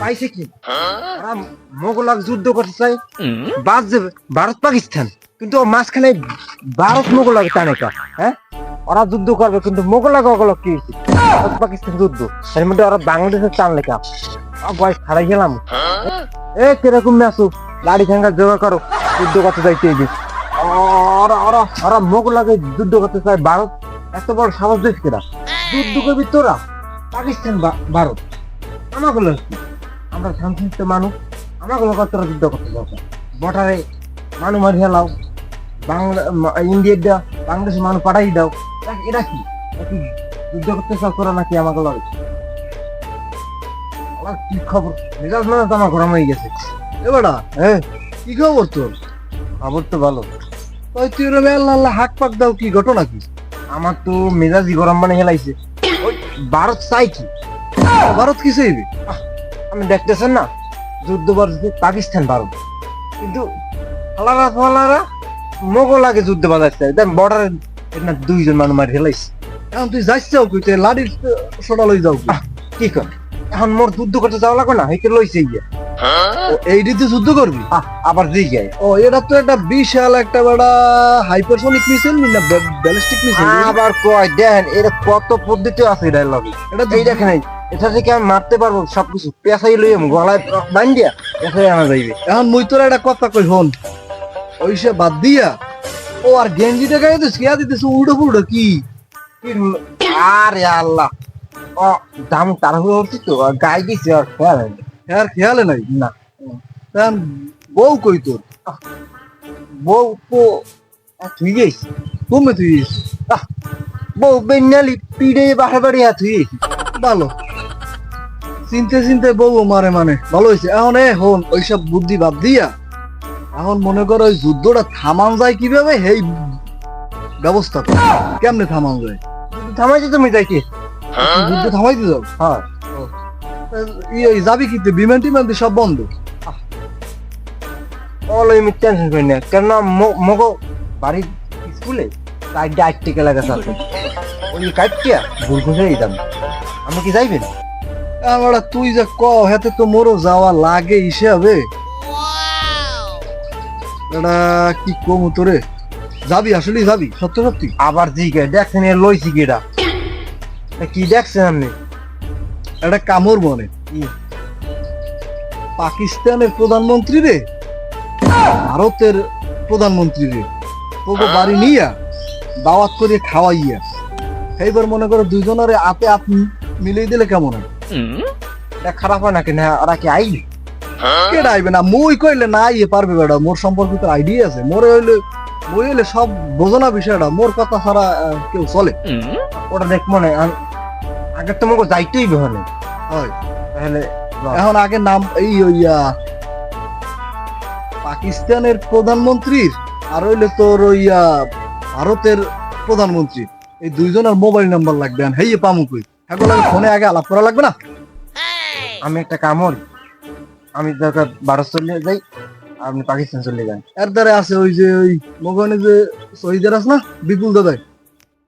পাইছে কি ওরা মোগলাক যুদ্ধ করতে চাই বাদ যাবে ভারত পাকিস্তান, কিন্তু ও মাঝখানে ভারত মোগলাক টানে কা। হ্যাঁ, ওরা যুদ্ধ করবে কিন্তু মোগলাক ওগুলো কি হয়েছে? ভারত পাকিস্তান যুদ্ধ, এর মধ্যে ওরা বাংলাদেশের টানলে কা। বয়স হারাই গেলাম। এ কিরকম ম্যাচু লাড়ি ঠেঙ্গা জোগাড় করো, যুদ্ধ করতে যাইতে হবে। ওরা ওরা ওরা মোগলাকে যুদ্ধ করতে চায় ভারত, এত বড় সাহস দেশ কেরা? যুদ্ধ করবি তোরা পাকিস্তান ভারত, আমাগুলো আমরা শান্তিষ্ট মানুষ, আমাগুলো কত যুদ্ধ করতে দরকার? বর্ডারে মানুষ মারি হেলাও, বাংলা ইন্ডিয়া বাংলাদেশের মানুষ পাঠাই দাও, এটা কি যুদ্ধ করতে চাও তোরা নাকি আমাকে লাগে? কি খবর? মেজাজ মানে তো আমার গরম হয়ে গেছে। এবারা হ্যাঁ, কি খবর তোর? খবর তো ভালো। ওই তুই আল্লাহ হাক পাক দাও, কি ঘটনা কি? আমার তো মেজাজই গরম মানে হেলাইছে। ওই ভারত চাই কি? ভারত কি চাইবে? আমি দেখতেছেন না যুদ্ধ বাড়ছে পাকিস্তান ভারত, কিন্তু ফালারা মোগল আগে যুদ্ধ বাজাচ্ছে, বর্ডারে না দুইজন মানুষ মারি হেলাইছে। এখন তুই যাইছাও কইতে লাড়ির সোটা লই যাও কি? কি কর এখন মোর যুদ্ধ করতে যাওয়া লাগবে না, হেকে লইছে গিয়া। ও এই রীতি যুদ্ধ করবি? আবার দিয়ে যায়। ও এটা তো একটা বিশাল একটা বড় হাইপারসনিক মিসাইল না ব্যালিস্টিক মিসাইল? আবার কয় দেখেন এটা কত পদ্ধতি আছে এটা লাগে। এটা এই দেখেন এটা থেকে আমি মারতে পারবো সবকিছু, পেঁচাই লই গলায় বান্ধিয়া পেঁচাই আনা যাইবে। এখন মুই তোর একটা কথা কই হন, ওইসে বাদ দিয়া ও আর গেঞ্জিটা গায়ে দিস কিয়া দিতেছ উড়ো পুড়ো কি? আরে আল্লাহ, ও দাম তাড়াহুড়ো হচ্ছে তো গায়ে দিচ্ছে আর খেয়াল হয় না। আর খেয়ালে নাই না, এখন বউ কই তোর? বউ তো তুই গেছি, কমে তুই বউ বেনালি পিড়ে বাসা বাড়ি তুই ভালো চিনতে চিনতে বউ মারে, মানে ভালো হয়েছে। এখন হন ওইসব বুদ্ধি বাদ দিয়া এখন মনে করো ওই যুদ্ধটা থামান যায় কিভাবে, এই ব্যবস্থা কর। কেমনে থামান যায়? থামাইছে তুমি যাইতে। তুই যুদ্ধ থামাইতে যাও? হ্যাঁ, যাবি কি বিমান টিমান দিয়ে সব বন্ধ? অলই আমি টেনশন করি না, কেননা মগো বাড়ির স্কুলে সাইডে 8 টাকা লাগা আছে, ওই কাটটিয়া ভুল খুঁজে দিতাম। আমি কি যাইবেন? আমরা তুই যে হাতে তো মোরও যাওয়া লাগে হিসাবে, এটা কি কম তোরে? যাবি আসলে যাবি সত্য সত্যি? আবার জিগে দেখছেন এর লইছি কি এটা? কি দেখছেন আপনি? এটা কামড় মনে পাকিস্তানের প্রধানমন্ত্রী রে ভারতের প্রধানমন্ত্রী রে তোকে বাড়ি নিয়া দাওয়াত করে খাওয়াইয়া, এইবার মনে করো দুইজনের হাতে হাত মিলিয়ে দিলে কেমন হয়? এটা খারাপ হয় নাকি? না ওরা কি আইবে? কেডা আইবে না? মুই কইলে না আইয়ে পারবে বেটা, মোর সম্পর্কিত আইডিয়া আছে। মোর হইলে সব বোঝনা বিষয়টা, মোর কথা ছাড়া কেউ চলে? ওটা দেখ মনে আগে তোমাকে যাইতেই বেহনে হয়। তাহলে এখন আগে নাম এই পাকিস্তানের প্রধানমন্ত্রীর আর হইলে তোর ভারতের প্রধানমন্ত্রী, এই দুইজনের মোবাইল নাম্বার লাগবে। হেই পামু কই এগুলো ফোনে আগে আলাপ করা লাগবে না? আমি একটা কাম করি, আমি দরকার ভারত চলে যাই, আপনি পাকিস্তান চলে যান। এর দ্বারা আছে ওই যে ওই মগনে যে শহীদের আছে না বিপুল দাদাই,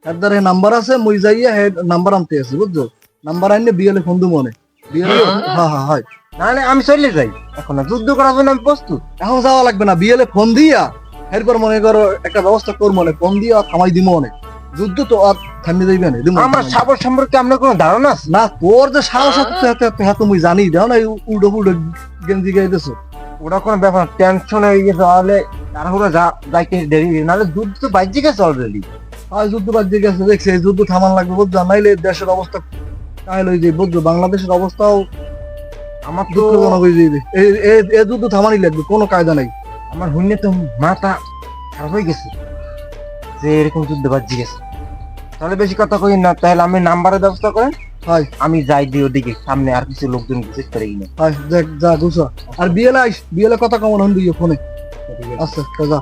এর দ্বারা নাম্বার আছে, মুই যাইয়া হে নাম্বার আনতে আছে, বুঝছো? নাম্বার আনলে বিয়েলে ফোন দু মনে বিয়েলে। হ্যাঁ হ্যাঁ হয়। নাহলে আমি চলে যাই, এখন যুদ্ধ করার জন্য আমি প্রস্তুত। এখন যাওয়া লাগবে না, বিয়েলে ফোন দিয়া এরপর মনে করো একটা ব্যবস্থা করবো, মনে ফোন দিয়া থামাই দিব অনেক। যুদ্ধ তো আর থামিয়ে যাইবে না। আমার সাবর সম্পর্কে আপনার কোনো ধারণা আছে? না, তোর যে সাহস আছে মুই জানি, দেখো না উল্টো পুল্টো গেঞ্জি গাইতেছো। ওটা কোনো ব্যাপার, টেনশন হয়ে গেছে তাহলে তাড়াহুড়ো যাইতে দেরি, নাহলে যুদ্ধ তো বাইরে গেছে অলরেডি। আর যুদ্ধ বাদ গেছে দেখছি, এই যুদ্ধ থামান লাগবে, বুঝছো? নাইলে দেশের অবস্থা কাহিল হয়ে যাবে, বুঝছো? বাংলাদেশের অবস্থাও আমার তো দুঃখজনক হয়ে যাবে। এই যুদ্ধ থামানি লাগবে, কোনো কায়দা নাই। আমার হুইনে তো মাথা খারাপ হয়ে গেছে যে এরকম যুদ্ধ বাজি গেছে। তাহলে বেশি কথা কই না, তাহলে আমি নাম্বারের ব্যবস্থা করেন, হয় আমি যাই দিয়ে ওদিকে সামনে আর কিছু লোকজন চেক করে কিনা। হয় দেখ যা গুছা। আর বিয়েলে আইস, বিয়েলে কথা কমন হন দিয়ে ফোনে। আচ্ছা যা।